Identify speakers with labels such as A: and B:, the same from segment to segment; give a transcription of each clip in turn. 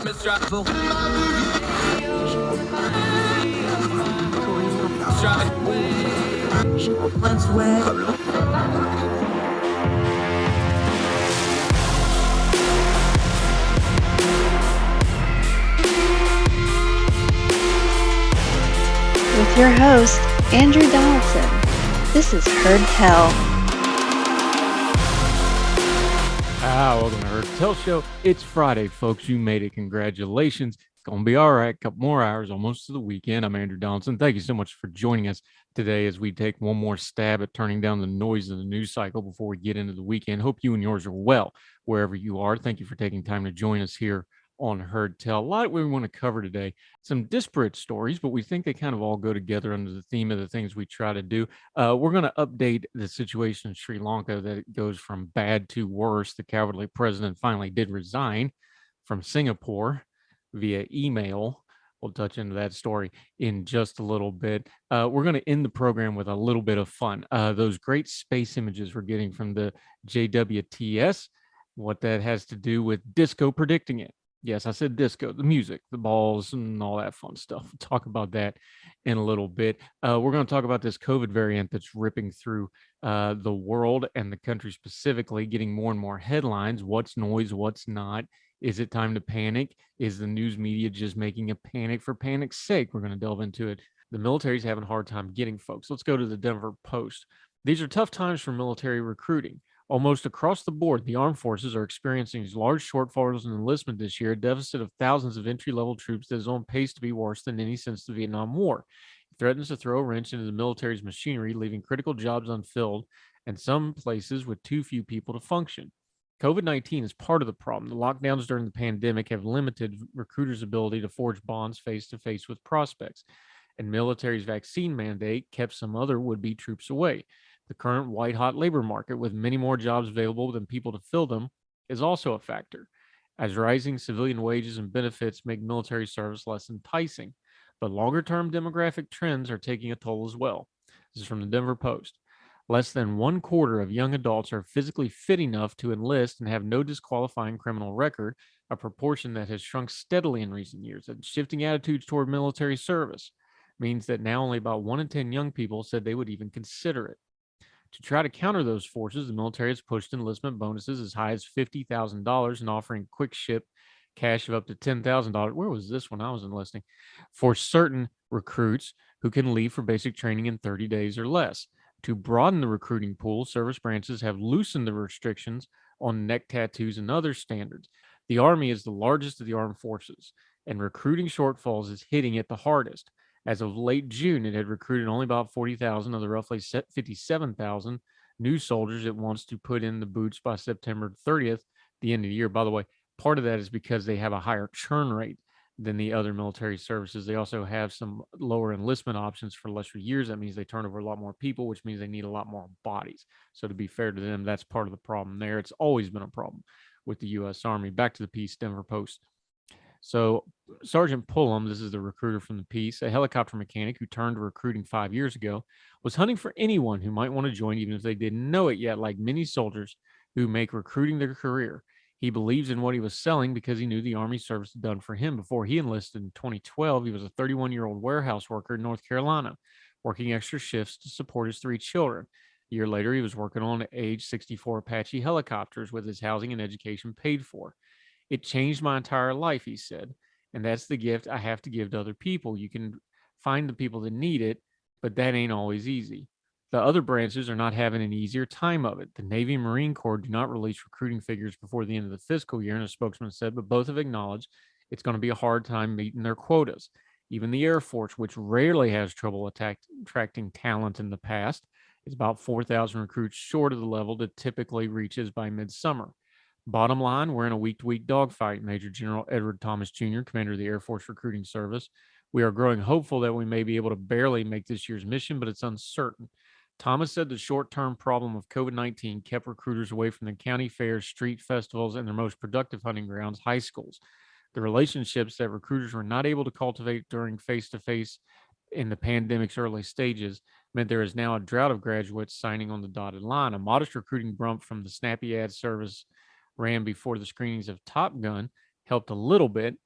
A: With your host, Andrew Donaldson. This is Heard Tell.
B: Welcome to Heard Tell Show. It's Friday, folks. You made it. Congratulations. It's going to be all right. A couple more hours, almost to the weekend. I'm Andrew Donaldson. Thank you so much for joining us today as we take one more stab at turning down the noise of the news cycle before we get into the weekend. Hope you and yours are well, wherever you are. Thank you for taking time to join us here on Heard Tell. A lot we want to cover today. Some disparate stories, but we think they kind of all go together under the theme of the things we try to do. We're going to update the situation in Sri Lanka, that it goes from bad to worse. The cowardly president finally did resign from Singapore via email. We'll touch into that story in just a little bit. We're going to end the program with a little bit of fun. Those great space images we're getting from the JWST, what that has to do with disco predicting it. Yes, I said disco, the music, the balls, and all that fun stuff. We'll talk about that in a little bit. We're going to talk about this COVID variant that's ripping through the world and the country specifically, getting more and more headlines. What's noise? What's not? Is it time to panic? Is the news media just making a panic for panic's sake? We're going to delve into it. The military's having a hard time getting folks. Let's go to the Denver Post. These are tough times for military recruiting. Almost across the board, the armed forces are experiencing large shortfalls in enlistment this year, a deficit of thousands of entry-level troops that is on pace to be worse than any since the Vietnam War. It threatens to throw a wrench into the military's machinery, leaving critical jobs unfilled and some places with too few people to function. COVID-19 is part of the problem. The lockdowns during the pandemic have limited recruiters' ability to forge bonds face-to-face with prospects, and military's vaccine mandate kept some other would-be troops away. The current white-hot labor market, with many more jobs available than people to fill them, is also a factor, as rising civilian wages and benefits make military service less enticing. But longer-term demographic trends are taking a toll as well. This is from the Denver Post. Less than 1/4 of young adults are physically fit enough to enlist and have no disqualifying criminal record, a proportion that has shrunk steadily in recent years. And shifting attitudes toward military service means that now only about 1 in 10 young people said they would even consider it. To try to counter those forces, the military has pushed enlistment bonuses as high as $50,000 and offering quick ship cash of up to $10,000. Where was this when I was enlisting? For certain recruits who can leave for basic training in 30 days or less. To broaden the recruiting pool, service branches have loosened the restrictions on neck tattoos and other standards. The Army is the largest of the armed forces, and recruiting shortfalls is hitting it the hardest. As of late June, it had recruited only about 40,000 of the roughly 57,000 new soldiers it wants to put in the boots by September 30th, the end of the year. By the way, part of that is because they have a higher churn rate than the other military services. They also have some lower enlistment options for lesser years. That means they turn over a lot more people, which means they need a lot more bodies. So to be fair to them, that's part of the problem there. It's always been a problem with the U.S. Army. Back to the piece, Denver Post. So Sergeant Pullum, this is the recruiter from the piece, a helicopter mechanic who turned to recruiting 5 years ago, was hunting for anyone who might want to join, even if they didn't know it yet, like many soldiers who make recruiting their career. He believes in what he was selling because he knew the Army service had done for him. Before he enlisted in 2012, he was a 31-year-old warehouse worker in North Carolina, working extra shifts to support his 3 children. A year later, he was working on age 64 Apache helicopters with his housing and education paid for. It changed my entire life, he said, and that's the gift I have to give to other people. You can find the people that need it, but that ain't always easy. The other branches are not having an easier time of it. The Navy and Marine Corps do not release recruiting figures before the end of the fiscal year, and a spokesman said, but both have acknowledged it's going to be a hard time meeting their quotas. Even the Air Force, which rarely has trouble attracting talent in the past, is about 4,000 recruits short of the level that typically reaches by midsummer. Bottom line, we're in a week-to-week dogfight, Major General Edward Thomas Jr., commander of the Air Force Recruiting Service. We are growing hopeful that we may be able to barely make this year's mission, but it's uncertain. Thomas said the short-term problem of COVID-19 kept recruiters away from the county fairs, street festivals, and their most productive hunting grounds, high schools. The relationships that recruiters were not able to cultivate during face-to-face in the pandemic's early stages meant there is now a drought of graduates signing on the dotted line. A modest recruiting bump from the snappy ad service ran before the screenings of Top Gun helped a little bit,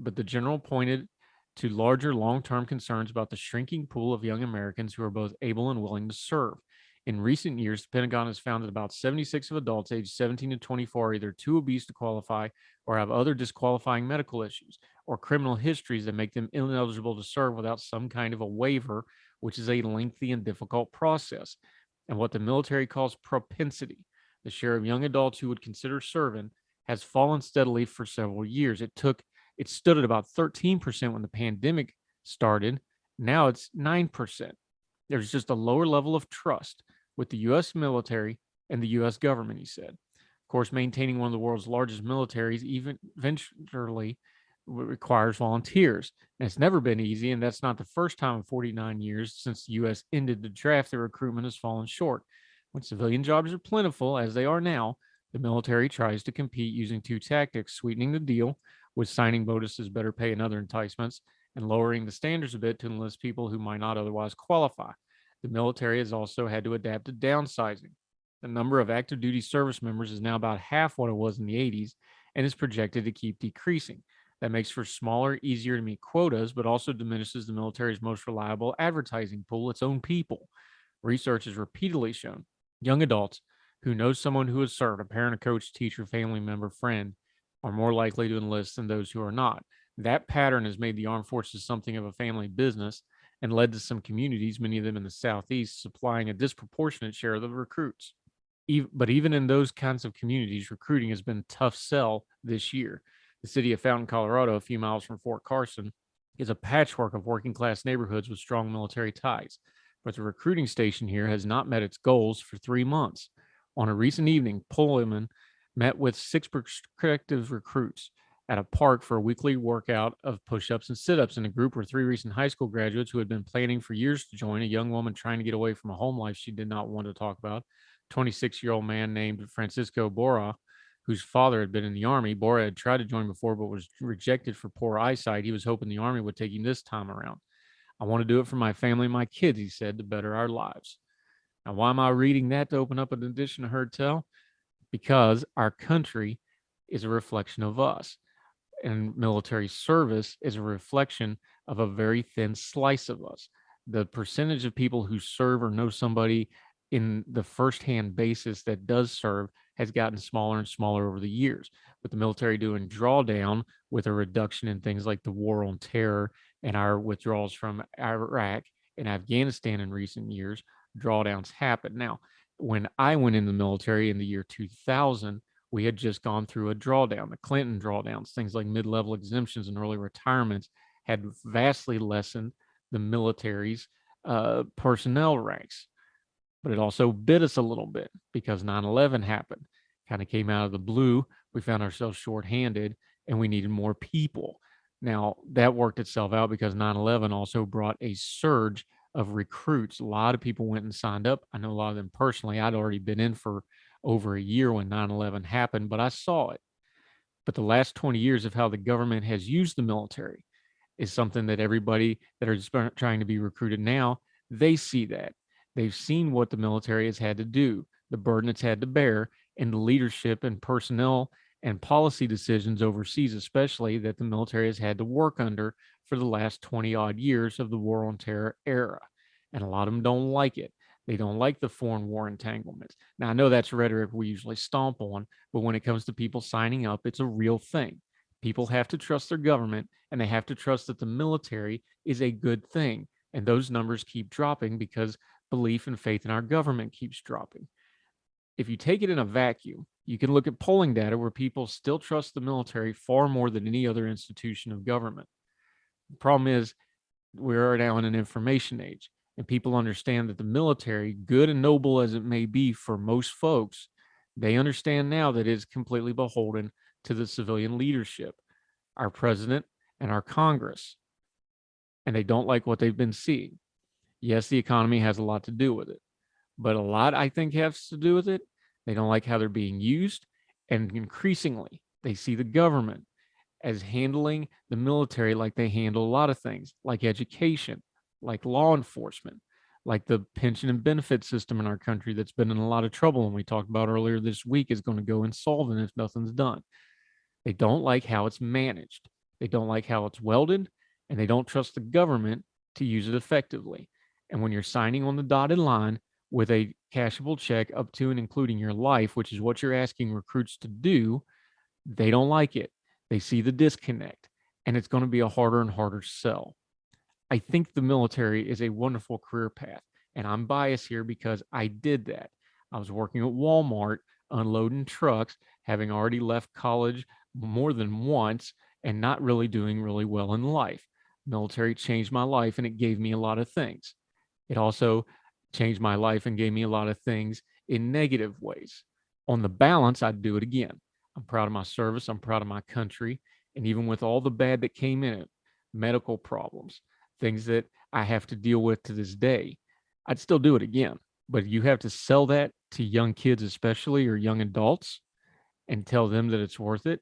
B: but the general pointed to larger long-term concerns about the shrinking pool of young Americans who are both able and willing to serve. In recent years, the Pentagon has found that about 76 of adults aged 17 to 24 are either too obese to qualify or have other disqualifying medical issues or criminal histories that make them ineligible to serve without some kind of a waiver, which is a lengthy and difficult process. And what the military calls propensity, the share of young adults who would consider serving, has fallen steadily for several years. It stood at about 13% when the pandemic started. Now it's 9%. There's just a lower level of trust with the U.S. military and the U.S. government, he said. Of course, maintaining one of the world's largest militaries eventually requires volunteers. And it's never been easy, and that's not the first time in 49 years since the U.S. ended the draft that recruitment has fallen short. When civilian jobs are plentiful, as they are now, the military tries to compete using two tactics: sweetening the deal with signing bonuses, better pay, and other enticements, and lowering the standards a bit to enlist people who might not otherwise qualify. The military has also had to adapt to downsizing. The number of active duty service members is now about half what it was in the 80s and is projected to keep decreasing. That makes for smaller, easier to meet quotas, but also diminishes the military's most reliable advertising pool, its own people. Research has repeatedly shown young adults who know someone who has served, a parent, a coach, teacher, family member, friend, are more likely to enlist than those who are not. That pattern has made the armed forces something of a family business and led to some communities, many of them in the Southeast, supplying a disproportionate share of the recruits. But even in those kinds of communities, recruiting has been a tough sell this year. The city of Fountain, Colorado, a few miles from Fort Carson, is a patchwork of working class neighborhoods with strong military ties. But the recruiting station here has not met its goals for 3 months. On a recent evening, Pullman met with 6 prospective recruits at a park for a weekly workout of push-ups and sit-ups. In the group were 3 recent high school graduates who had been planning for years to join, a young woman trying to get away from a home life she did not want to talk about, 26-year-old man named Francisco Bora, whose father had been in the Army. Bora had tried to join before but was rejected for poor eyesight. He was hoping the Army would take him this time around. I want to do it for my family and my kids, he said, to better our lives. Now, why am I reading that to open up an edition of Heard Tell? Because our country is a reflection of us, and military service is a reflection of a very thin slice of us. The percentage of people who serve or know somebody in the firsthand basis that does serve has gotten smaller and smaller over the years. With the military doing drawdown with a reduction in things like the war on terror and our withdrawals from Iraq and Afghanistan in recent years, drawdowns happen. Now, when I went in the military in the year 2000, we had just gone through a drawdown. The Clinton drawdowns, things like mid-level exemptions and early retirements, had vastly lessened the military's personnel ranks. But it also bit us a little bit because 9/11 happened. Kind of came out of the blue. We found ourselves shorthanded and we needed more people. Now, that worked itself out because 9/11 also brought a surge of recruits. A lot of people went and signed up. I know a lot of them personally. I'd already been in for over a year when 9/11 happened, but I saw it. But the last 20 years of how the government has used the military is something that everybody that are trying to be recruited now, they see that. They've seen what the military has had to do, the burden it's had to bear, and the leadership and personnel and policy decisions overseas, especially that the military has had to work under for the last 20 odd years of the war on terror era. And a lot of them don't like it. They don't like the foreign war entanglements. Now, I know that's rhetoric we usually stomp on, but when it comes to people signing up, it's a real thing. People have to trust their government and they have to trust that the military is a good thing. And those numbers keep dropping because belief and faith in our government keeps dropping. If you take it in a vacuum, you can look at polling data where people still trust the military far more than any other institution of government. The problem is we're now in an information age, and people understand that the military, good and noble as it may be for most folks, they understand now that it's completely beholden to the civilian leadership, our president and our Congress, and they don't like what they've been seeing. Yes, the economy has a lot to do with it, but a lot, I think, has to do with it. They don't like how they're being used, and increasingly, they see the government as handling the military like they handle a lot of things, like education, like law enforcement, like the pension and benefit system in our country that's been in a lot of trouble, and we talked about earlier this week is going to go insolvent if nothing's done. They don't like how it's managed. they don't like how it's welded, and they don't trust the government to use it effectively. And when you're signing on the dotted line with a cashable check up to and including your life, which is what you're asking recruits to do, they don't like it. They see the disconnect, and it's going to be a harder and harder sell. I think the military is a wonderful career path, and I'm biased here because I did that. I was working at Walmart unloading trucks, having already left college more than once and not really doing really well in life. Military changed my life and it gave me a lot of things. It also changed my life and gave me a lot of things in negative ways. On the balance, I'd do it again. I'm proud of my service. I'm proud of my country. And even with all the bad that came in it, medical problems, things that I have to deal with to this day, I'd still do it again. But you have to sell that to young kids, especially, or young adults, and tell them that it's worth it.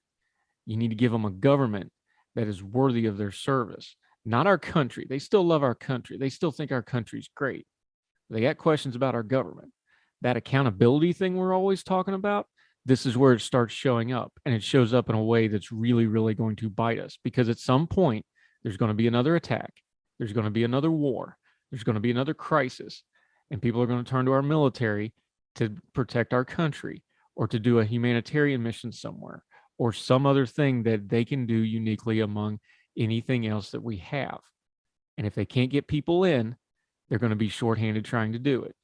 B: You need to give them a government that is worthy of their service, not our country. They still love our country. They still think our country's great. They got questions about our government. That accountability thing we're always talking about, this is where it starts showing up. And it shows up in a way that's really, really going to bite us, because at some point, there's going to be another attack. There's going to be another war. There's going to be another crisis. And people are going to turn to our military to protect our country, or to do a humanitarian mission somewhere, or some other thing that they can do uniquely among anything else that we have. And if they can't get people in, they're going to be shorthanded trying to do it.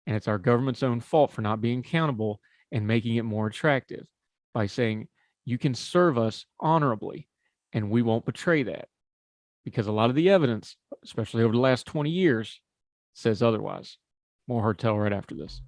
B: And it's our government's own fault for not being accountable and making it more attractive by saying, you can serve us honorably and we won't betray that. Because a lot of the evidence, especially over the last 20 years, says otherwise. More Hertel right after this.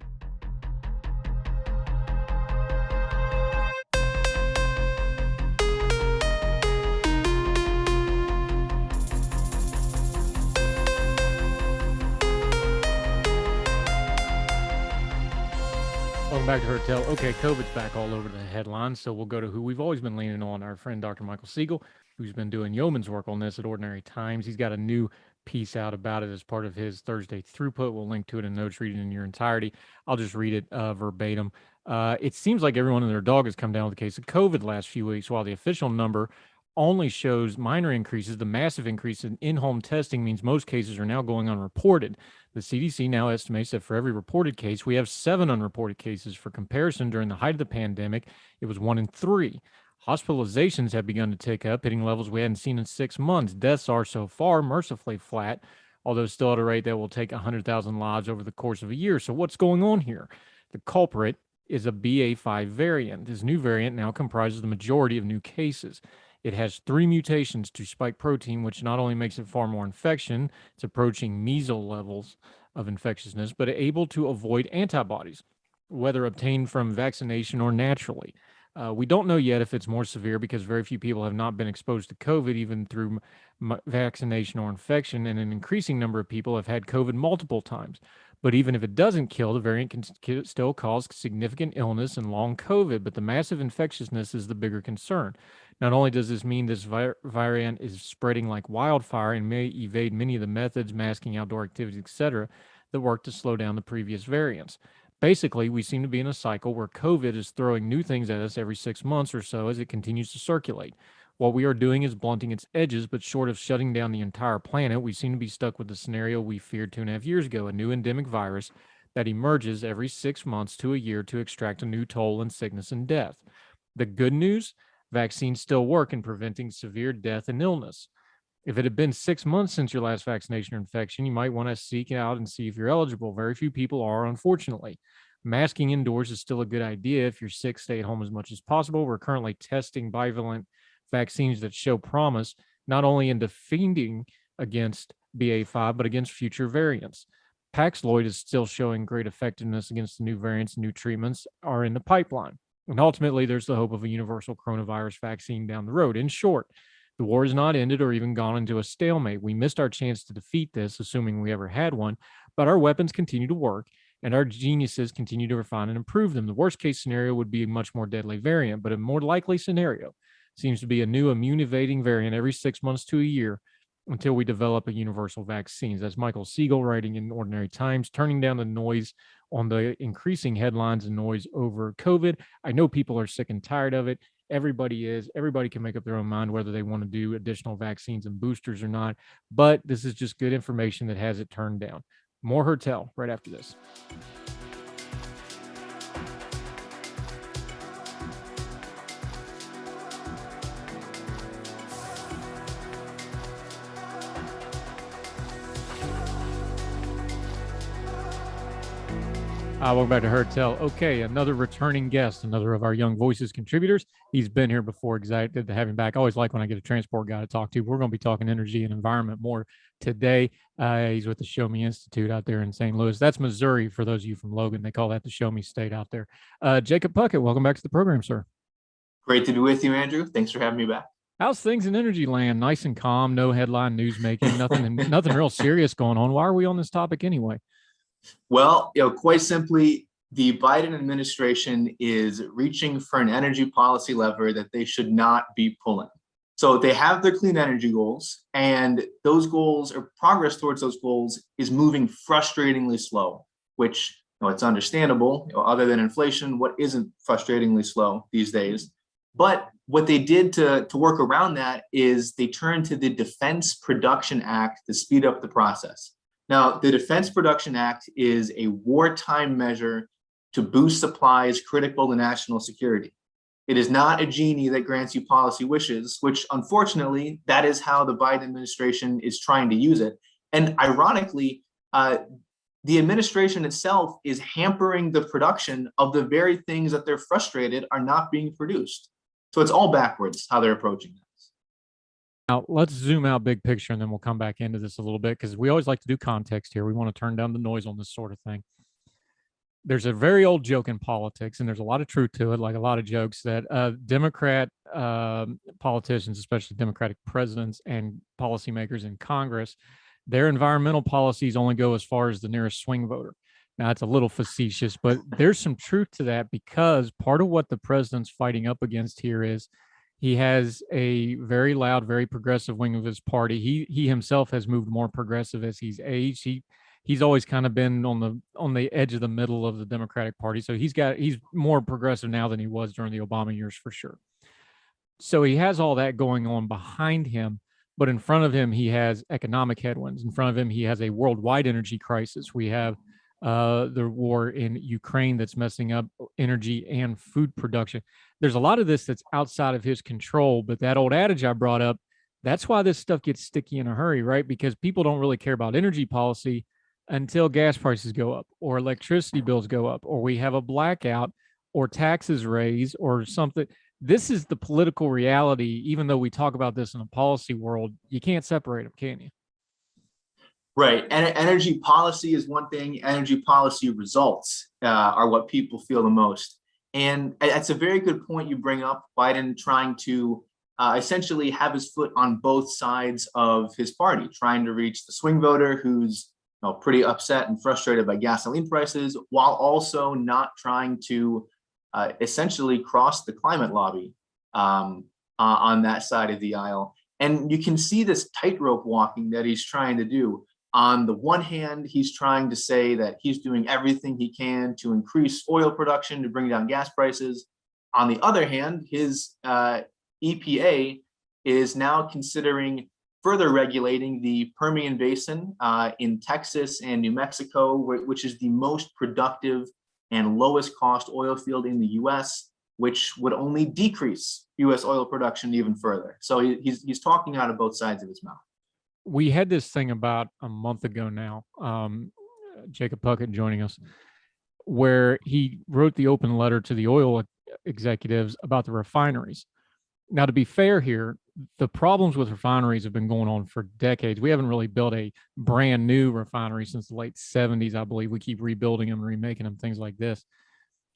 B: Welcome back to Hertel. Okay, COVID's back all over the headlines, so we'll go to who we've always been leaning on, our friend Dr. Michael Siegel, who's been doing yeoman's work on this at Ordinary Times. He's got a new piece out about it as part of his Thursday throughput. We'll link to it in notes, read it in your entirety. I'll just read it verbatim. It seems like everyone and their dog has come down with the case of COVID the last few weeks, while the official number only shows minor increases. The massive increase in in-home testing means most cases are now going unreported. The CDC now estimates that for every reported case, we have 7 unreported cases. For comparison, during the height of the pandemic, it was 1 in 3. Hospitalizations have begun to tick up, hitting levels we hadn't seen in 6 months. Deaths are so far mercifully flat, although still at a rate that will take 100,000 lives over the course of a year. So what's going on here? The culprit is a BA5 variant. This new variant now comprises the majority of new cases. It has 3 mutations to spike protein, which not only makes it far more infection, it's approaching measles levels of infectiousness, but able to avoid antibodies, whether obtained from vaccination or naturally. We don't know yet if it's more severe, because very few people have not been exposed to COVID, even through vaccination or infection, and an increasing number of people have had COVID multiple times. But even if it doesn't kill, the variant can still cause significant illness and long COVID, but the massive infectiousness is the bigger concern. Not only does this mean this variant is spreading like wildfire and may evade many of the methods, masking, outdoor activities, etc., that work to slow down the previous variants. Basically, we seem to be in a cycle where COVID is throwing new things at us every 6 months or so as it continues to circulate. What we are doing is blunting its edges, but short of shutting down the entire planet, we seem to be stuck with the scenario we feared 2.5 years ago, a new endemic virus that emerges every 6 months to a year to extract a new toll in sickness and death. The good news? Vaccines still work in preventing severe death and illness. If it had been 6 months since your last vaccination or infection, you might want to seek out and see if you're eligible. Very few people are, unfortunately. Masking indoors is still a good idea. If you're sick, stay at home as much as possible. We're currently testing bivalent vaccines that show promise, not only in defending against BA5, but against future variants. Paxlovid is still showing great effectiveness against the new variants. New treatments are in the pipeline. And ultimately, there's the hope of a universal coronavirus vaccine down the road. In short, the war is not ended or even gone into a stalemate. We missed our chance to defeat this, assuming we ever had one, but our weapons continue to work and our geniuses continue to refine and improve them. The worst case scenario would be a much more deadly variant, but a more likely scenario seems to be a new immune evading variant every 6 months to a year until we develop a universal vaccine. That's Michael Siegel writing in Ordinary Times, turning down the noise on the increasing headlines and noise over COVID. I know people are sick and tired of it. Everybody is. Everybody can make up their own mind whether they want to do additional vaccines and boosters or not. But this is just good information that has it turned down. More Hertel right after this. Welcome back to Hertel. Okay, another returning guest, another of our Young Voices contributors. He's been here before, excited to have him back. I always like when I get a transport guy to talk to. We're going to be talking energy and environment more today. He's with the Show Me Institute out there in St. Louis. That's Missouri for those of you from Logan. They call that the Show Me State out there. Jakob Puckett, welcome back to the program, sir.
C: Great to be with you, Andrew. Thanks for having me back.
B: How's things in energy land? Nice and calm, no headline news making, nothing real serious going on. Why are we on this topic anyway?
C: Well, quite simply, the Biden administration is reaching for an energy policy lever that they should not be pulling. So they have their clean energy goals, and those goals or progress towards those goals is moving frustratingly slow, which it's understandable. Other than inflation, what isn't frustratingly slow these days? But what they did to work around that is they turned to the Defense Production Act to speed up the process. Now, the Defense Production Act is a wartime measure to boost supplies critical to national security. It is not a genie that grants you policy wishes, which unfortunately, that is how the Biden administration is trying to use it. And ironically, the administration itself is hampering the production of the very things that they're frustrated are not being produced. So it's all backwards how they're approaching this.
B: Now, let's zoom out big picture, and then we'll come back into this a little bit because we always like to do context here. We want to turn down the noise on this sort of thing. There's a very old joke in politics, and there's a lot of truth to it, like a lot of jokes, that Democrat politicians, especially Democratic presidents and policymakers in Congress, their environmental policies only go as far as the nearest swing voter. Now, it's a little facetious, but there's some truth to that because part of what the president's fighting up against here is he has a very loud, very progressive wing of his party. He himself has moved more progressive as he's aged. He's always kind of been on the edge of the middle of the Democratic Party. So he's more progressive now than he was during the Obama years for sure. So he has all that going on behind him, but in front of him, he has economic headwinds. In front of him, he has a worldwide energy crisis. We have the war in Ukraine that's messing up energy and food production. There's a lot of this that's outside of his control, but that old adage I brought up, that's why this stuff gets sticky in a hurry, right? Because people don't really care about energy policy until gas prices go up or electricity bills go up or we have a blackout or taxes raise or something. This is the political reality. Even though we talk about this in a policy world, you can't separate them, can you?
C: Right. And energy policy is one thing. Energy policy results are what people feel the most. And that's a very good point you bring up. Biden trying to essentially have his foot on both sides of his party, trying to reach the swing voter who's pretty upset and frustrated by gasoline prices, while also not trying to essentially cross the climate lobby on that side of the aisle. And you can see this tightrope walking that he's trying to do. On the one hand, he's trying to say that he's doing everything he can to increase oil production to bring down gas prices. On the other hand, his EPA is now considering further regulating the Permian Basin in Texas and New Mexico, which is the most productive and lowest cost oil field in the US, which would only decrease US oil production even further. So he's talking out of both sides of his mouth.
B: We had this thing about a month ago now, Jakob Puckett joining us, where he wrote the open letter to the oil executives about the refineries. Now, to be fair here, the problems with refineries have been going on for decades. We haven't really built a brand new refinery since the late 70s, I believe. We keep rebuilding them, remaking them, things like this.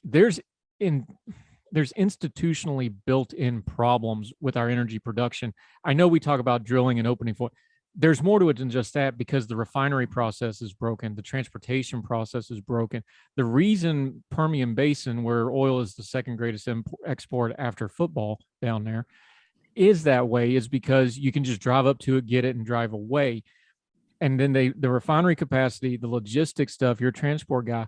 B: There's institutionally built-in problems with our energy production. I know we talk about drilling and opening for. There's more to it than just that because the refinery process is broken. The transportation process is broken. The reason Permian Basin, where oil is the second greatest export after football down there, is that way is because you can just drive up to it, get it, and drive away. And then the refinery capacity, the logistics stuff, your transport guy,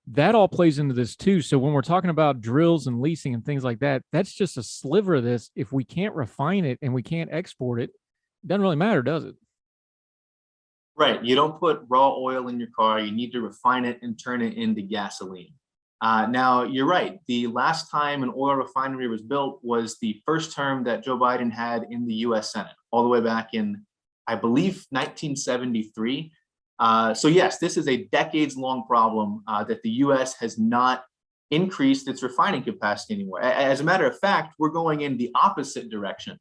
B: that all plays into this too. So when we're talking about drills and leasing and things like that, that's just a sliver of this. If we can't refine it and we can't export it, it doesn't really matter, does it?
C: Right. You don't put raw oil in your car. You need to refine it and turn it into gasoline. Now, you're right. The last time an oil refinery was built was the first term that Joe Biden had in the US Senate, all the way back in, I believe, 1973. So yes, this is a decades-long problem that the US has not increased its refining capacity anymore. As a matter of fact, we're going in the opposite direction.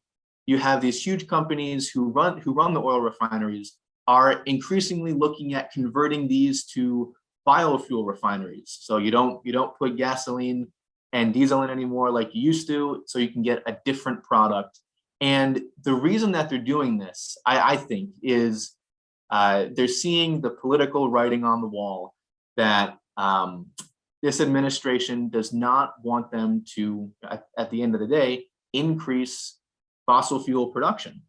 C: You have these huge companies who run the oil refineries are increasingly looking at converting these to biofuel refineries. So you don't put gasoline and diesel in anymore like you used to, so you can get a different product. And the reason that they're doing this, I think, is they're seeing the political writing on the wall that this administration does not want them to, at the end of the day, increase fossil fuel production.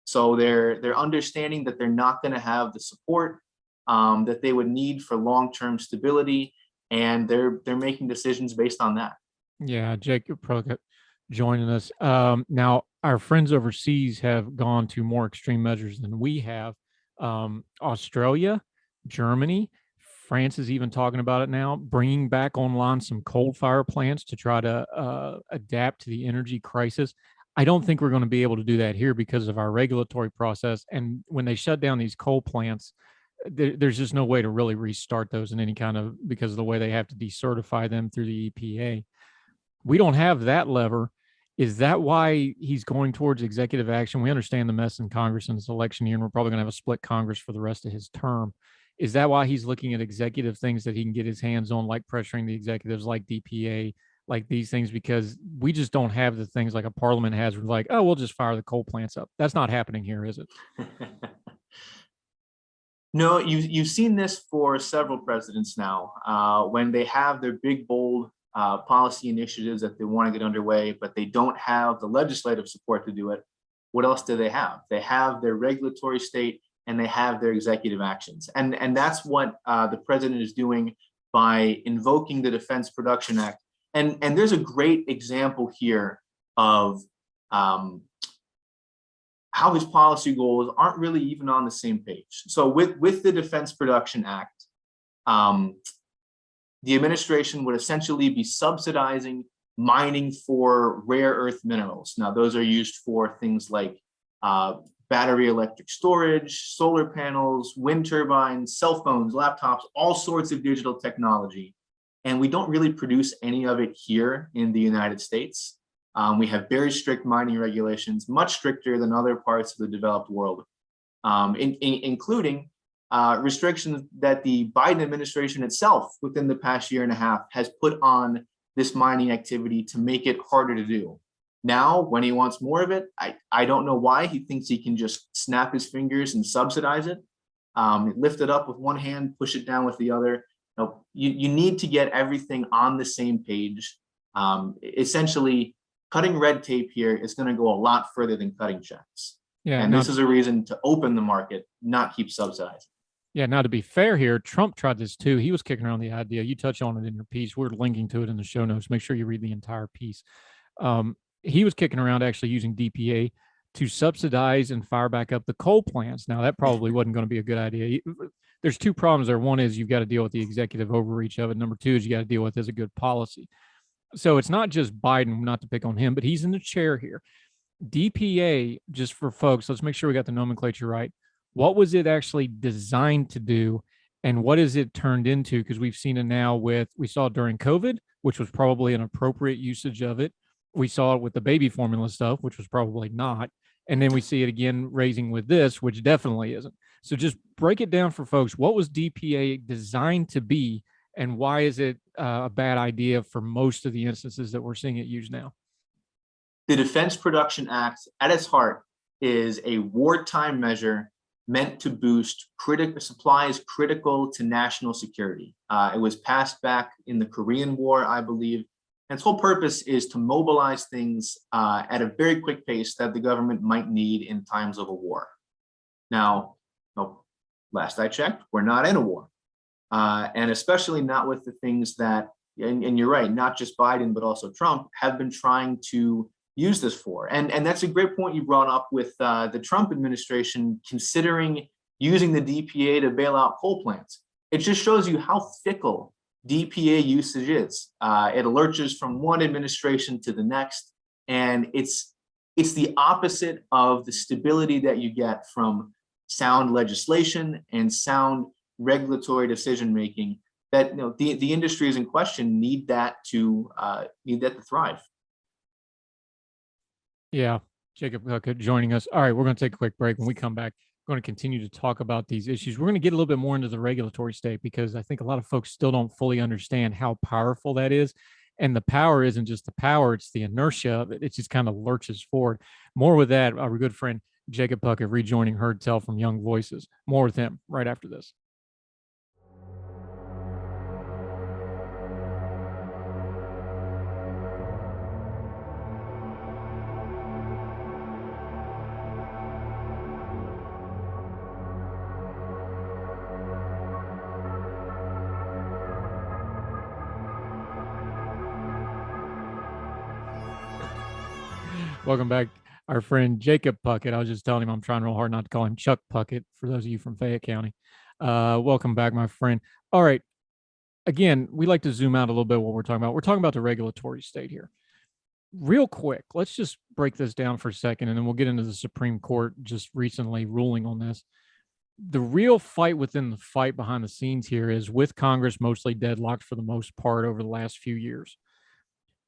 C: So they're understanding that they're not going to have the support that they would need for long-term stability, and they're making decisions based on that.
B: Yeah, Jakob Puckett joining us. Now, our friends overseas have gone to more extreme measures than we have. Australia, Germany, France is even talking about it now, bringing back online some coal-fired plants to try to adapt to the energy crisis. I don't think we're going to be able to do that here because of our regulatory process. And when they shut down these coal plants, there's just no way to really restart those in any kind of, because of the way they have to decertify them through the EPA. We don't have that lever. Is that why he's going towards executive action? We understand the mess in Congress in this election year, and we're probably going to have a split Congress for the rest of his term. Is that why he's looking at executive things that he can get his hands on, like pressuring the executives like DPA, like these things? Because we just don't have the things like a parliament has where like, oh, we'll just fire the coal plants up. That's not happening here, is it?
C: No, you've seen this for several presidents now. When they have their big, bold policy initiatives that they want to get underway, but they don't have the legislative support to do it, what else do they have? They have their regulatory state and they have their executive actions. And that's what the president is doing by invoking the Defense Production Act. And there's a great example here of how his policy goals aren't really even on the same page. So with the Defense Production Act, the administration would essentially be subsidizing mining for rare earth minerals. Now, those are used for things like battery electric storage, solar panels, wind turbines, cell phones, laptops, all sorts of digital technology. And we don't really produce any of it here in the United States. We have very strict mining regulations, much stricter than other parts of the developed world, including restrictions that the Biden administration itself within the past year and a half has put on this mining activity to make it harder to do. Now, when he wants more of it, I don't know why he thinks he can just snap his fingers and subsidize it, lift it up with one hand, push it down with the other. No, you need to get everything on the same page. Essentially, cutting red tape here is going to go a lot further than cutting checks. Yeah, and this is a reason to open the market, not keep subsidizing.
B: Yeah, now to be fair here, Trump tried this too. He was kicking around the idea. You touch on it in your piece. We're linking to it in the show notes. Make sure you read the entire piece. He was kicking around actually using DPA to subsidize and fire back up the coal plants. Now, that probably wasn't going to be a good idea. There's two problems there. One is you've got to deal with the executive overreach of it. Number two is you got to deal with as a good policy. So it's not just Biden, not to pick on him, but he's in the chair here. DPA, just for folks, let's make sure we got the nomenclature right. What was it actually designed to do, and what is it turned into? Because we've seen it now we saw it during COVID, which was probably an appropriate usage of it. We saw it with the baby formula stuff, which was probably not. And then we see it again raising with this, which definitely isn't. So just break it down for folks. What was DPA designed to be, and why is it a bad idea for most of the instances that we're seeing it used now?
C: The Defense Production Act, at its heart, is a wartime measure meant to boost supplies critical to national security. It was passed back in the Korean War, I believe. And its whole purpose is to mobilize things at a very quick pace that the government might need in times of a war. Now, last I checked, we're not in a war. and especially not with the things that, and you're right, not just Biden, but also Trump have been trying to use this for. And that's a great point you brought up with the Trump administration considering using the DPA to bail out coal plants. It just shows you how fickle DPA usage is. It lurches from one administration to the next, and it's the opposite of the stability that you get from sound legislation and sound regulatory decision making that the industries in question need that to thrive.
B: Yeah, Jakob Puckett joining us. All right, we're going to take a quick break. When we come back, we're going to continue to talk about these issues. We're going to get a little bit more into the regulatory state because I think a lot of folks still don't fully understand how powerful that is. And the power isn't just the power, it's the inertia of it. It just kind of lurches forward. More with that, our good friend Jakob Puckett rejoining Heard Tell from Young Voices. More with him right after this. Welcome back, our friend Jakob Puckett. I was just telling him I'm trying real hard not to call him Chuck Puckett for those of you from Fayette County. Welcome back, my friend. All right. Again, we like to zoom out a little bit what we're talking about. We're talking about the regulatory state here. Real quick, let's just break this down for a second, and then we'll get into the Supreme Court just recently ruling on this. The real fight within the fight behind the scenes here is with Congress mostly deadlocked for the most part over the last few years.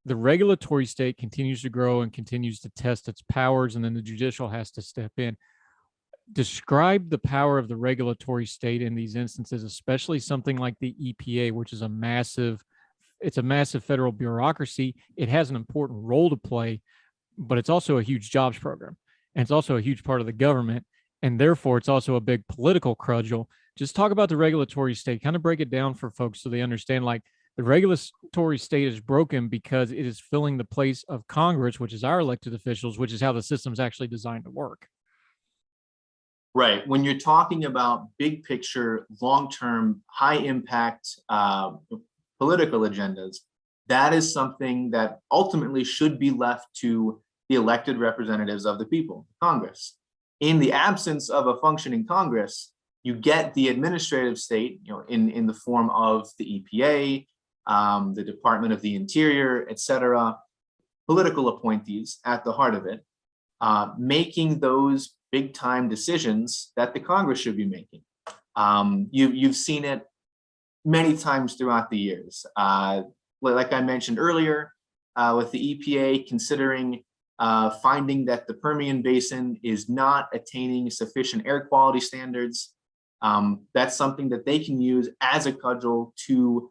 B: The regulatory state continues to grow and continues to test its powers, and then the judicial has to step in. Describe the power of the regulatory state in these instances, especially something like the EPA, which is a massive federal bureaucracy. It has an important role to play, but it's also a huge jobs program. And it's also a huge part of the government. And therefore, it's also a big political cudgel. Just talk about the regulatory state, kind of break it down for folks so they understand, like, the regulatory state is broken because it is filling the place of Congress, which is our elected officials, which is how the system's actually designed to work.
C: Right. When you're talking about big picture, long-term, high impact political agendas, that is something that ultimately should be left to the elected representatives of the people, Congress. In the absence of a functioning Congress, you get the administrative state, in the form of the EPA, the Department of the Interior, et cetera, political appointees at the heart of it, making those big time decisions that the Congress should be making. You've seen it many times throughout the years. Like I mentioned earlier, with the EPA considering finding that the Permian Basin is not attaining sufficient air quality standards. That's something that they can use as a cudgel to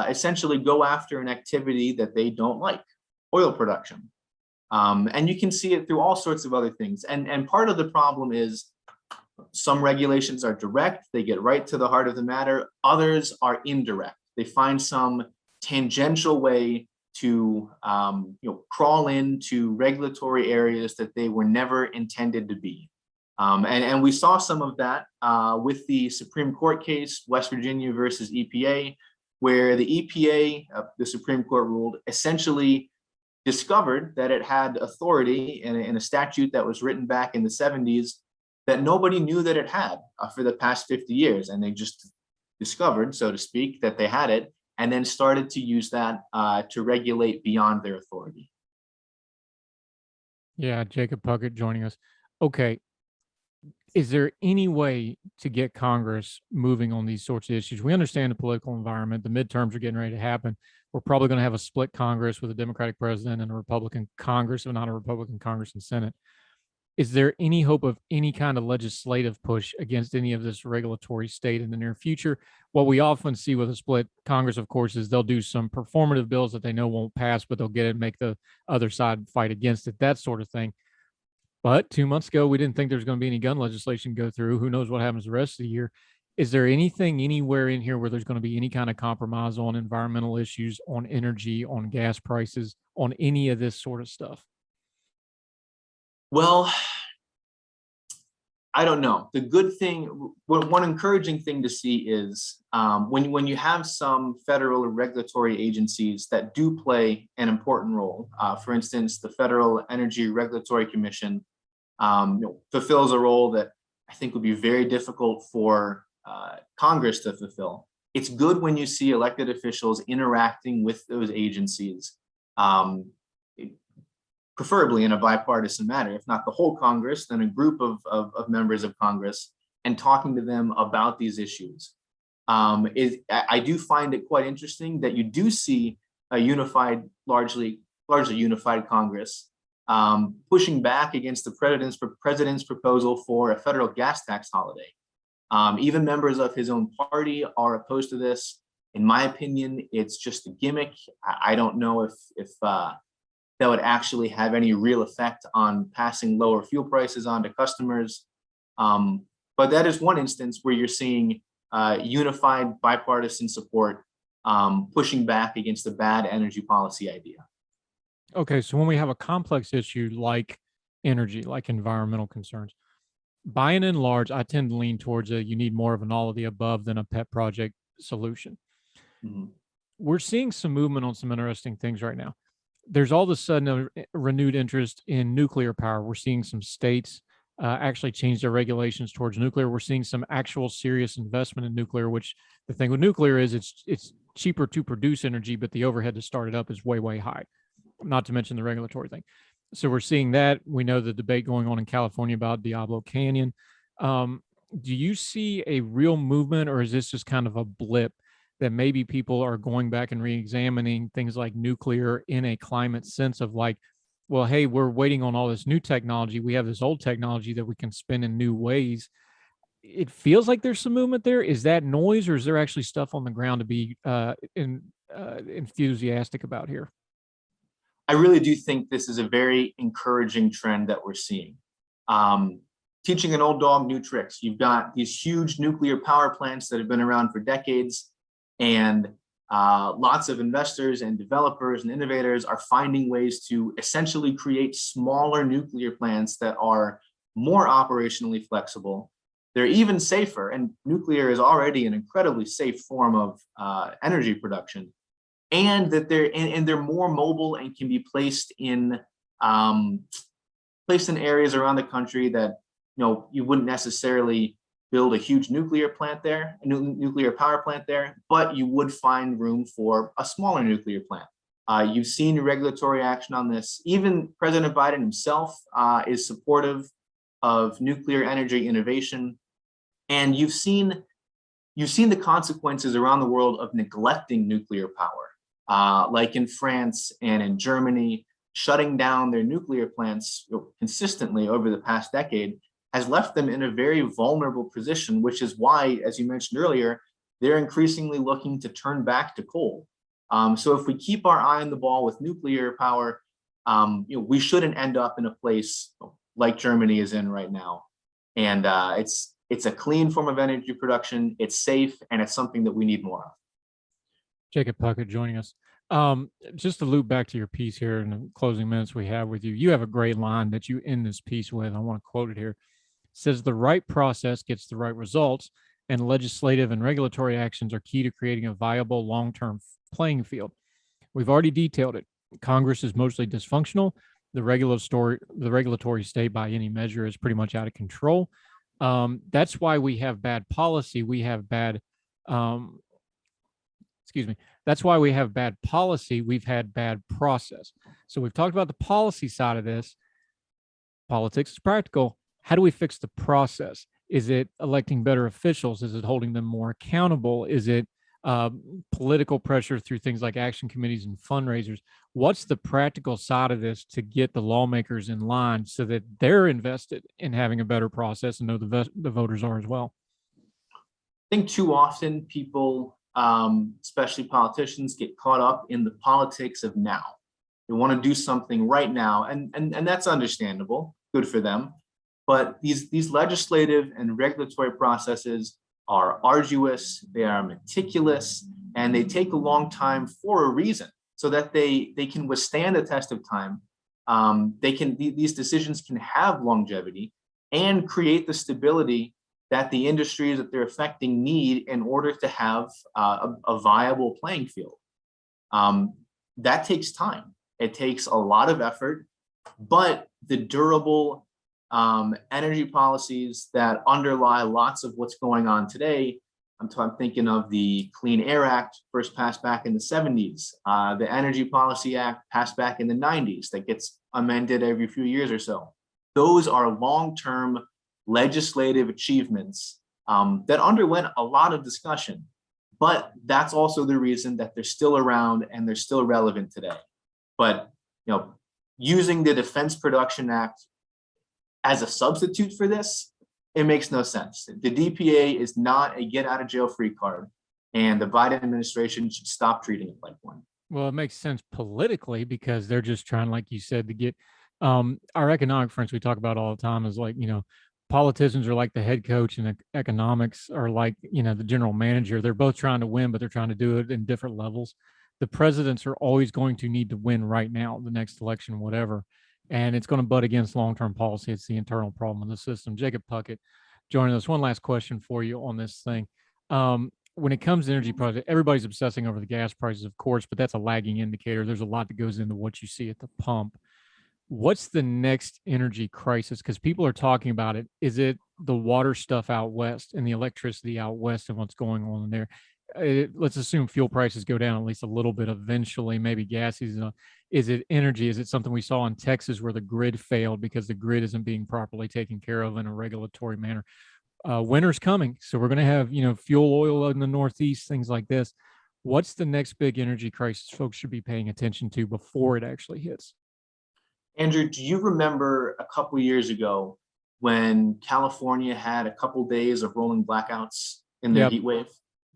C: essentially go after an activity that they don't like, oil production. And you can see it through all sorts of other things. And part of the problem is some regulations are direct, they get right to the heart of the matter. Others are indirect. They find some tangential way to crawl into regulatory areas that they were never intended to be. And we saw some of that with the Supreme Court case, West Virginia versus EPA, where the EPA, the Supreme Court ruled, essentially discovered that it had authority in a statute that was written back in the 70s that nobody knew that it had for the past 50 years. And they just discovered, so to speak, that they had it, and then started to use that to regulate beyond their authority.
B: Yeah, Jakob Puckett joining us. Okay. Is there any way to get Congress moving on these sorts of issues? We understand the political environment. The midterms are getting ready to happen. We're probably going to have a split Congress with a Democratic president and a Republican Congress, but not a Republican Congress and Senate. Is there any hope of any kind of legislative push against any of this regulatory state in the near future? What we often see with a split Congress, of course, is they'll do some performative bills that they know won't pass, but they'll get it and make the other side fight against it, that sort of thing. But 2 months ago, we didn't think there's going to be any gun legislation go through. Who knows what happens the rest of the year? Is there anything anywhere in here where there's going to be any kind of compromise on environmental issues, on energy, on gas prices, on any of this sort of stuff?
C: Well, I don't know. The good thing, one encouraging thing to see is when you have some federal regulatory agencies that do play an important role. For instance, the Federal Energy Regulatory Commission fulfills a role that I think would be very difficult for Congress to fulfill. It's good when you see elected officials interacting with those agencies, preferably in a bipartisan manner, if not the whole Congress, then a group of members of Congress, and talking to them about these issues. I do find it quite interesting that you do see a unified, largely unified Congress pushing back against the president's proposal for a federal gas tax holiday. Even members of his own party are opposed to this. In my opinion, it's just a gimmick. I don't know if that would actually have any real effect on passing lower fuel prices on to customers. But that is one instance where you're seeing unified bipartisan support pushing back against the bad energy policy idea.
B: Okay, so when we have a complex issue like energy, like environmental concerns, by and large, I tend to lean towards you need more of an all of the above than a pet project solution. Mm-hmm. We're seeing some movement on some interesting things right now. There's all of a sudden a renewed interest in nuclear power. We're seeing some states actually change their regulations towards nuclear. We're seeing some actual serious investment in nuclear, which the thing with nuclear is it's cheaper to produce energy, but the overhead to start it up is way, way high, not to mention the regulatory thing. So we're seeing that. We know the debate going on in California about Diablo Canyon. Do you see a real movement, or is this just kind of a blip that maybe people are going back and re-examining things like nuclear in a climate sense of like, well, hey, we're waiting on all this new technology. We have this old technology that we can spin in new ways. It feels like there's some movement there. Is that noise, or is there actually stuff on the ground to be enthusiastic about here?
C: I really do think this is a very encouraging trend that we're seeing. Teaching an old dog new tricks. You've got these huge nuclear power plants that have been around for decades, and lots of investors and developers and innovators are finding ways to essentially create smaller nuclear plants that are more operationally flexible. They're even safer, and nuclear is already an incredibly safe form of energy production. And that they're more mobile and can be placed in areas around the country that you wouldn't necessarily build a huge nuclear plant there, a nuclear power plant there, but you would find room for a smaller nuclear plant. You've seen regulatory action on this. Even President Biden himself is supportive of nuclear energy innovation, and you've seen the consequences around the world of neglecting nuclear power. Like in France and in Germany, shutting down their nuclear plants consistently over the past decade has left them in a very vulnerable position, which is why, as you mentioned earlier, they're increasingly looking to turn back to coal. So if we keep our eye on the ball with nuclear power, we shouldn't end up in a place like Germany is in right now. And it's a clean form of energy production, it's safe, and it's something that we need more of.
B: Jakob Puckett joining us. Just to loop back to your piece here in the closing minutes we have with you, you have a great line that you end this piece with. I want to quote it here. It says, "The right process gets the right results, and legislative and regulatory actions are key to creating a viable long-term playing field." We've already detailed it. Congress is mostly dysfunctional. The regulatory state by any measure is pretty much out of control. That's why we have bad policy. We have bad That's why we have bad policy. We've had bad process. So we've talked about the policy side of this. Politics is practical. How do we fix the process? Is it electing better officials? Is it holding them more accountable? Is it political pressure through things like action committees and fundraisers? What's the practical side of this to get the lawmakers in line so that they're invested in having a better process and know the voters are as well?
C: I think too often people, especially politicians, get caught up in the politics of now. They want to do something right now, and that's understandable, good for them. But these legislative and regulatory processes are arduous, they are meticulous, and they take a long time for a reason, so that they can withstand the test of time. These decisions can have longevity, and create the stability that the industries that they're affecting need in order to have a viable playing field. That takes time. It takes a lot of effort, but the durable energy policies that underlie lots of what's going on today, I'm thinking of the Clean Air Act, first passed back in the 70s, the Energy Policy Act passed back in the 90s that gets amended every few years or so. Those are long-term legislative achievements that underwent a lot of discussion, but that's also the reason that they're still around and they're still relevant today. But using the Defense Production Act as a substitute for this, it makes no sense. The DPA is not a get out of jail free card, and the Biden administration should stop treating it like one.
B: Well, it makes sense politically because they're just trying, like you said, to get our economic friends we talk about all the time is like, politicians are like the head coach and economics are like, the general manager. They're both trying to win, but they're trying to do it in different levels. The presidents are always going to need to win right now, the next election, whatever. And it's going to butt against long-term policy. It's the internal problem of the system. Jakob Puckett joining us. One last question for you on this thing. When it comes to energy projects, everybody's obsessing over the gas prices, of course, but that's a lagging indicator. There's a lot that goes into what you see at the pump. What's the next energy crisis? Because people are talking about it. Is it the water stuff out west and the electricity out west and what's going on in there? Let's assume fuel prices go down at least a little bit eventually, maybe gas is it energy? Is it something we saw in Texas where the grid failed because the grid isn't being properly taken care of in a regulatory manner? Winter's coming, so we're going to have fuel oil in the Northeast, things like this. What's the next big energy crisis folks should be paying attention to before it actually hits?
C: Andrew, do you remember a couple years ago when California had a couple days of rolling blackouts in the heat wave?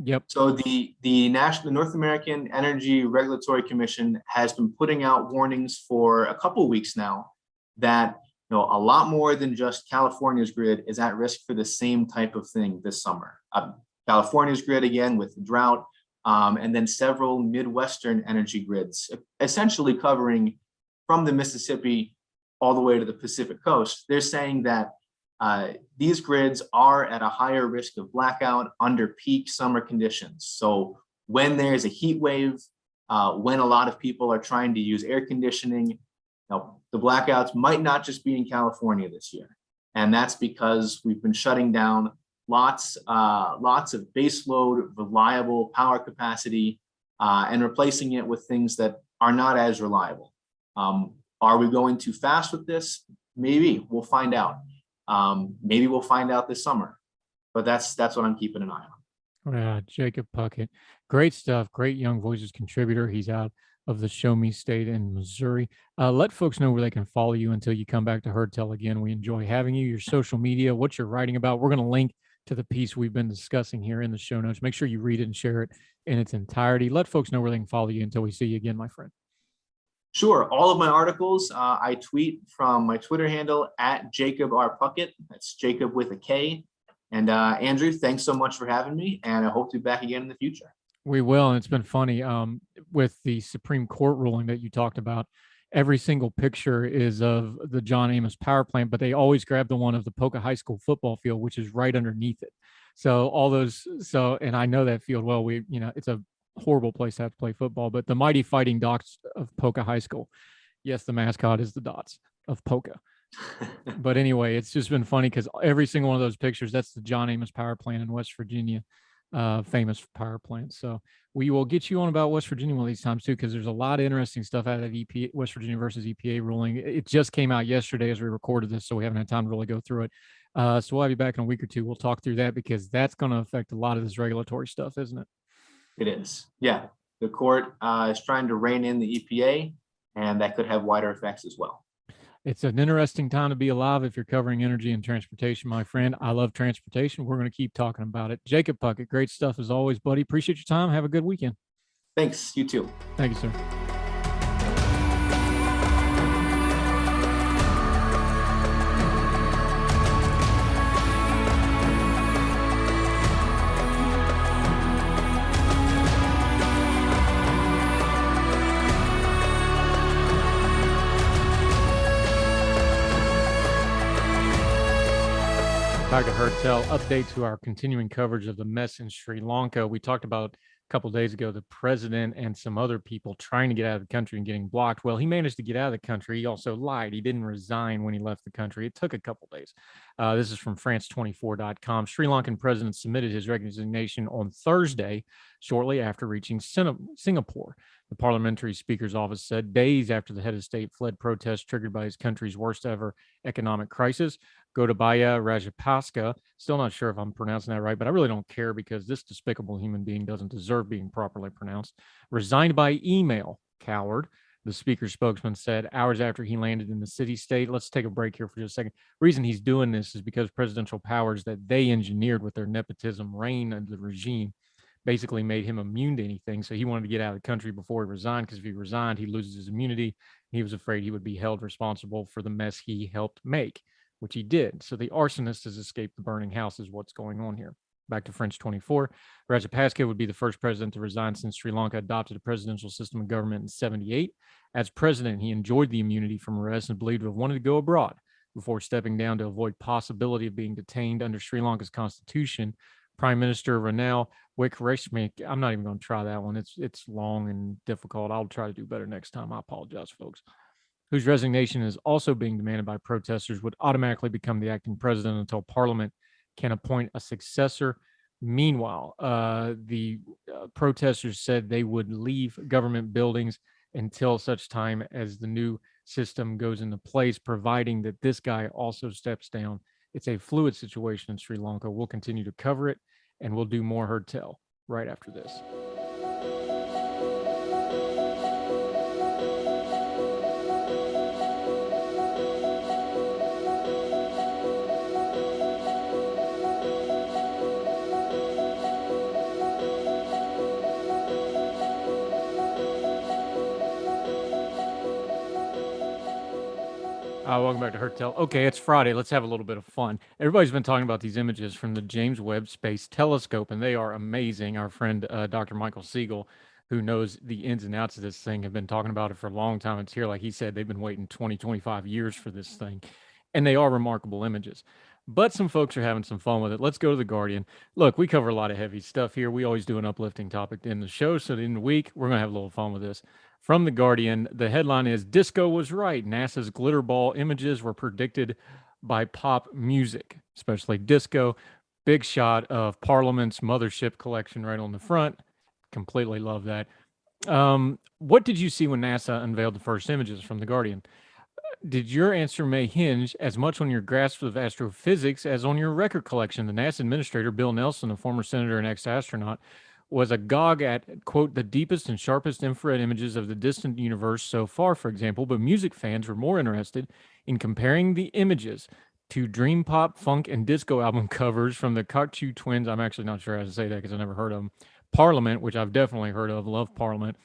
B: Yep.
C: So the North American Energy Regulatory Commission has been putting out warnings for a couple weeks now that a lot more than just California's grid is at risk for the same type of thing this summer. California's grid again with the drought, and then several Midwestern energy grids, essentially covering from the Mississippi all the way to the Pacific coast. They're saying that these grids are at a higher risk of blackout under peak summer conditions. So when there's a heat wave, when a lot of people are trying to use air conditioning, the blackouts might not just be in California this year. And that's because we've been shutting down lots of baseload, reliable power capacity, and replacing it with things that are not as reliable. Are we going too fast with this? Maybe. We'll find out. Maybe we'll find out this summer, but that's what I'm keeping an eye on.
B: Jakob Puckett, great stuff. Great Young Voices contributor. He's out of the Show Me State in Missouri. Let folks know where they can follow you until you come back to Heard Tell again. We enjoy having you, your social media, what you're writing about. We're going to link to the piece we've been discussing here in the show notes. Make sure you read it and share it in its entirety. Let folks know where they can follow you until we see you again, my friend.
C: Sure. All of my articles, I tweet from my Twitter handle at Jakob R. Puckett. That's Jacob with a K. And Andrew, thanks so much for having me. And I hope to be back again in the future. We
B: will. And it's been funny with the Supreme Court ruling that you talked about. Every single picture is of the John Amos power plant, but they always grab the one of the Puckett High School football field, which is right underneath it. So and I know that field well. It's a horrible place to have to play football, but the mighty Fighting Dots of Puckett High School. Yes, the mascot is the Dots of Puckett. But anyway, it's just been funny because every single one of those pictures, that's the John Amos power plant in West Virginia, famous power plant. So we will get you on about West Virginia one of these times too, because there's a lot of interesting stuff out of EPA, West Virginia versus EPA ruling. It just came out yesterday as we recorded this, so we haven't had time to really go through it. So we'll have you back in a week or two. We'll talk through that because that's going to affect a lot of this regulatory stuff, isn't it?
C: It is. Yeah. The court is trying to rein in the EPA, and that could have wider effects as well.
B: It's an interesting time to be alive if you're covering energy and transportation, my friend. I love transportation. We're going to keep talking about it. Jakob Puckett, great stuff as always, buddy. Appreciate your time. Have a good weekend.
C: Thanks. You too.
B: Thank you, sir. Back to Hertel. Update to our continuing coverage of the mess in Sri Lanka. We talked about a couple of days ago the president and some other people trying to get out of the country and getting blocked. Well, he managed to get out of the country. He also lied. He didn't resign when he left the country. It took a couple of days. This is from France24.com. Sri Lankan president submitted his resignation on Thursday, shortly after reaching Singapore. The parliamentary speaker's office said days after the head of state fled protests triggered by his country's worst ever economic crisis. Gotabaya Rajapaksa, still not sure if I'm pronouncing that right, but I really don't care because this despicable human being doesn't deserve being properly pronounced, resigned by email, coward, the speaker's spokesman said hours after he landed in the city-state. Let's take a break here for just a second. The reason he's doing this is because presidential powers that they engineered with their nepotism reign of the regime basically made him immune to anything. So he wanted to get out of the country before he resigned, because if he resigned, he loses his immunity. He was afraid he would be held responsible for the mess he helped make, which he did. So the arsonist has escaped the burning house is what's going on here. Back to French 24. Rajapaksa would be the first president to resign since Sri Lanka adopted a presidential system of government in 1978. As president, he enjoyed the immunity from arrest and believed to have wanted to go abroad before stepping down to avoid possibility of being detained under Sri Lanka's constitution. Prime Minister Ranil Wickremesinghe, I'm not even going to try that one. It's long and difficult. I'll try to do better next time. I apologize, folks. Whose resignation is also being demanded by protesters, would automatically become the acting president until Parliament can appoint a successor. Meanwhile, the protesters said they would leave government buildings until such time as the new system goes into place, providing that this guy also steps down. It's a fluid situation in Sri Lanka. We'll continue to cover it, and we'll do more Heard Tell right after this. Welcome back to Heard Tell. Okay, it's Friday. Let's have a little bit of fun. Everybody's been talking about these images from the James Webb Space Telescope, and they are amazing. Our friend Dr. Michael Siegel, who knows the ins and outs of this thing, have been talking about it for a long time. It's here, like he said, they've been waiting 20, 25 years for this thing, and they are remarkable images. But some folks are having some fun with it. Let's go to The Guardian. Look, we cover a lot of heavy stuff here. We always do an uplifting topic in the show, so in the week, we're going to have a little fun with this. From The Guardian, the headline is Disco Was Right. NASA's glitter ball images were predicted by pop music, especially disco. Big shot of Parliament's mothership collection right on the front. Completely love that. What did you see when NASA unveiled the first images from The Guardian? Did your answer may hinge as much on your grasp of astrophysics as on your record collection? The NASA administrator, Bill Nelson, a former senator and ex-astronaut, was agog at, quote, the deepest and sharpest infrared images of the distant universe so far, for example, but music fans were more interested in comparing the images to dream pop, funk, and disco album covers from the Cocteau Twins. I'm actually not sure how to say that because I never heard of them. Parliament, which I've definitely heard of, love Parliament,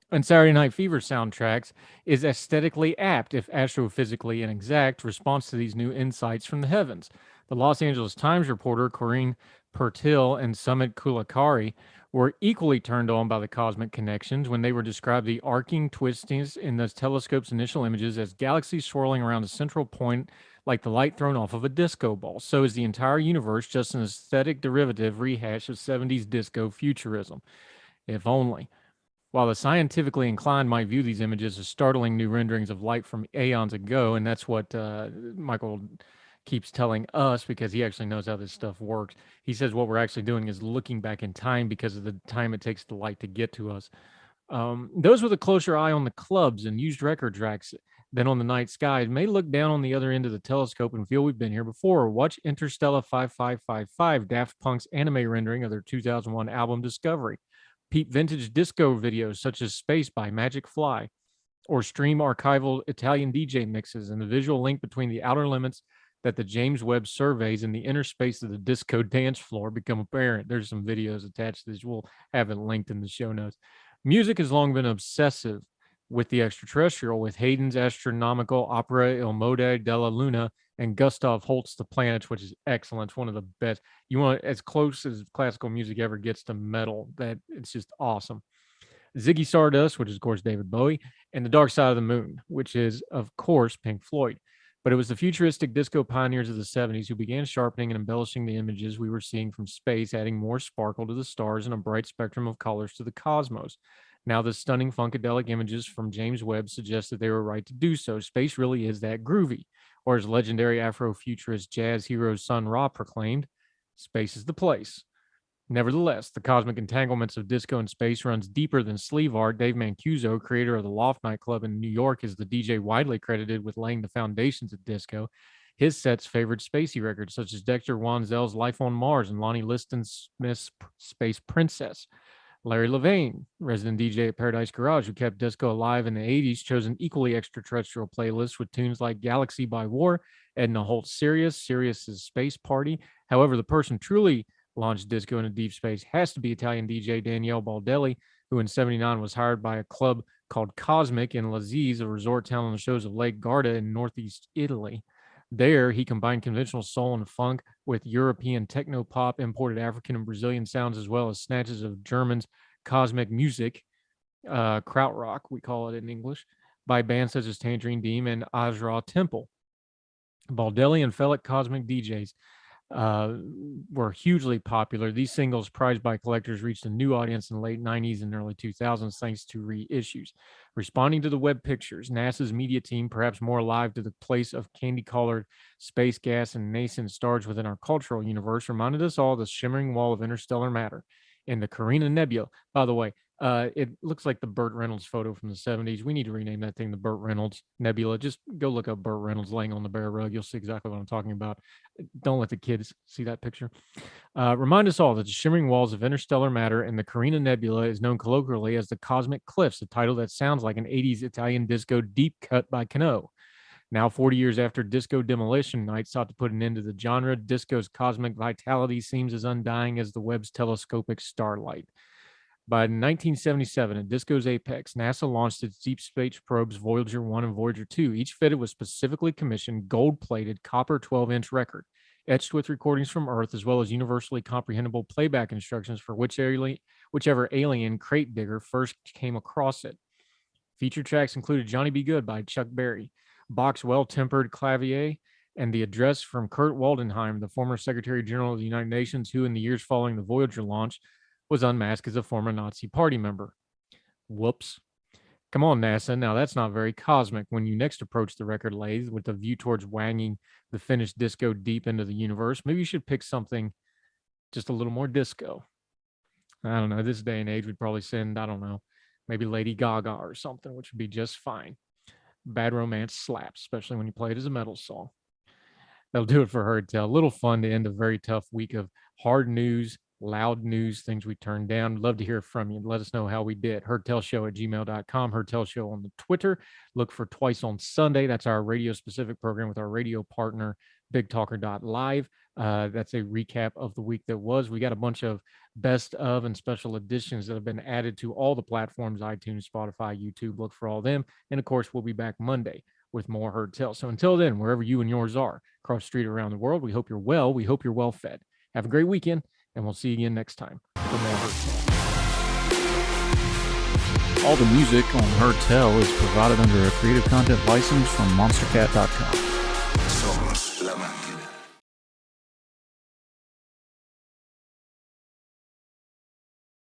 B: and Saturday Night Fever soundtracks is aesthetically apt, if astrophysically inexact, response to these new insights from the heavens. The Los Angeles Times reporter Corinne Pertil and Sumit Kulakari were equally turned on by the cosmic connections when they were described the arcing twistings in the telescope's initial images as galaxies swirling around a central point like the light thrown off of a disco ball. So is the entire universe just an aesthetic derivative rehash of 70s disco futurism? If only. While the scientifically inclined might view these images as startling new renderings of light from aeons ago, and that's what Michael keeps telling us because he actually knows how this stuff works. He says what we're actually doing is looking back in time because of the time it takes the light to get to us. Those with a closer eye on the clubs and used record tracks than on the night skies may look down on the other end of the telescope and feel we've been here before. Watch Interstellar 5555, Daft Punk's anime rendering of their 2001 album Discovery. Peep vintage disco videos such as Space by Magic Fly, or stream archival Italian DJ mixes, and the visual link between the outer limits that the James Webb surveys and the inner space of the disco dance floor become apparent. There's some videos attached to this. We'll have it linked in the show notes. Music has long been obsessive with the extraterrestrial, with Haydn's astronomical opera Il Mode della Luna and Gustav Holst's The Planets, which is excellent. It's one of the best. You want as close as classical music ever gets to metal. That it's just awesome. Ziggy Stardust, which is of course David Bowie, and The Dark Side of the Moon, which is of course Pink Floyd. But it was the futuristic disco pioneers of the 70s who began sharpening and embellishing the images we were seeing from space, adding more sparkle to the stars and a bright spectrum of colors to the cosmos. Now, the stunning funkadelic images from James Webb suggest that they were right to do so. Space really is that groovy. Or as legendary Afrofuturist jazz hero Sun Ra proclaimed, space is the place. Nevertheless, the cosmic entanglements of disco and space runs deeper than sleeve art. Dave Mancuso, creator of the Loft nightclub in New York, is the DJ widely credited with laying the foundations of disco. His sets favored spacey records such as Dexter Wansell's Life on Mars and Lonnie Liston Smith's Space Princess. Larry Levain, resident DJ at Paradise Garage, who kept disco alive in the 80s, chose an equally extraterrestrial playlist with tunes like Galaxy by War, Edna Holt's Sirius's Space Party. However, the person truly launched disco into deep space has to be Italian DJ Daniele Baldelli, who in 79 was hired by a club called Cosmic in Laziz, a resort town on the shores of Lake Garda in northeast Italy. There, he combined conventional soul and funk with European techno pop, imported African and Brazilian sounds, as well as snatches of German's cosmic music, krautrock, we call it in English, by bands such as Tangerine Dream and Azra Temple. Baldelli and fellow cosmic DJs were hugely popular. These singles, prized by collectors, reached a new audience in the late 90s and early 2000s thanks to reissues. Responding to the web pictures, NASA's media team, perhaps more alive to the place of candy-colored space gas and nascent stars within our cultural universe, reminded us all of the shimmering wall of interstellar matter in the Carina Nebula. By the way, it looks like the Burt Reynolds photo from the 70s. We need to rename that thing the Burt Reynolds Nebula. Just go look up Burt Reynolds laying on the bear rug. You'll see exactly what I'm talking about. Don't let the kids see that picture. Remind us all that the shimmering walls of interstellar matter in the Carina Nebula is known colloquially as the Cosmic Cliffs, a title that sounds like an 80s Italian disco deep cut by Cano. Now, 40 years after Disco Demolition Night sought to put an end to the genre, disco's cosmic vitality seems as undying as the Webb's telescopic starlight. By 1977, at disco's apex, NASA launched its deep space probes Voyager 1 and Voyager 2, each fitted with specifically commissioned gold-plated copper 12-inch record, etched with recordings from Earth, as well as universally comprehensible playback instructions for whichever alien crate digger first came across it. Feature tracks included Johnny B. Good by Chuck Berry, Bach's Well-Tempered Clavier, and the address from Kurt Waldenheim, the former Secretary General of the United Nations, who in the years following the Voyager launch was unmasked as a former Nazi party member. Whoops. Come on, NASA. Now, that's not very cosmic. When you next approach the record lathe with a view towards wanging the finished disco deep into the universe, maybe you should pick something just a little more disco. I don't know. This day and age, we'd probably send, I don't know, maybe Lady Gaga or something, which would be just fine. Bad Romance slaps, especially when you play it as a metal song. That'll do it for Heard Tell. A little fun to end a very tough week of hard news, loud news, things we turned down. Love to hear from you. Let us know how we did. HeardTellShow@gmail.com. Heard Tell Show on the Twitter. Look for Twice on Sunday. That's our radio specific program with our radio partner, BigTalker.live. That's a recap of the week that was. We got a bunch of best of and special editions that have been added to all the platforms, iTunes, Spotify, YouTube. Look for all them. And of course, we'll be back Monday with more Heard Tell. So until then, wherever you and yours are, across the street, around the world, we hope you're well. We hope you're well fed. Have a great weekend, and we'll see you again next time for more Heard Tell.
D: All the music on Heard Tell is provided under a Creative Content license from monstercat.com.
E: Somos la mente.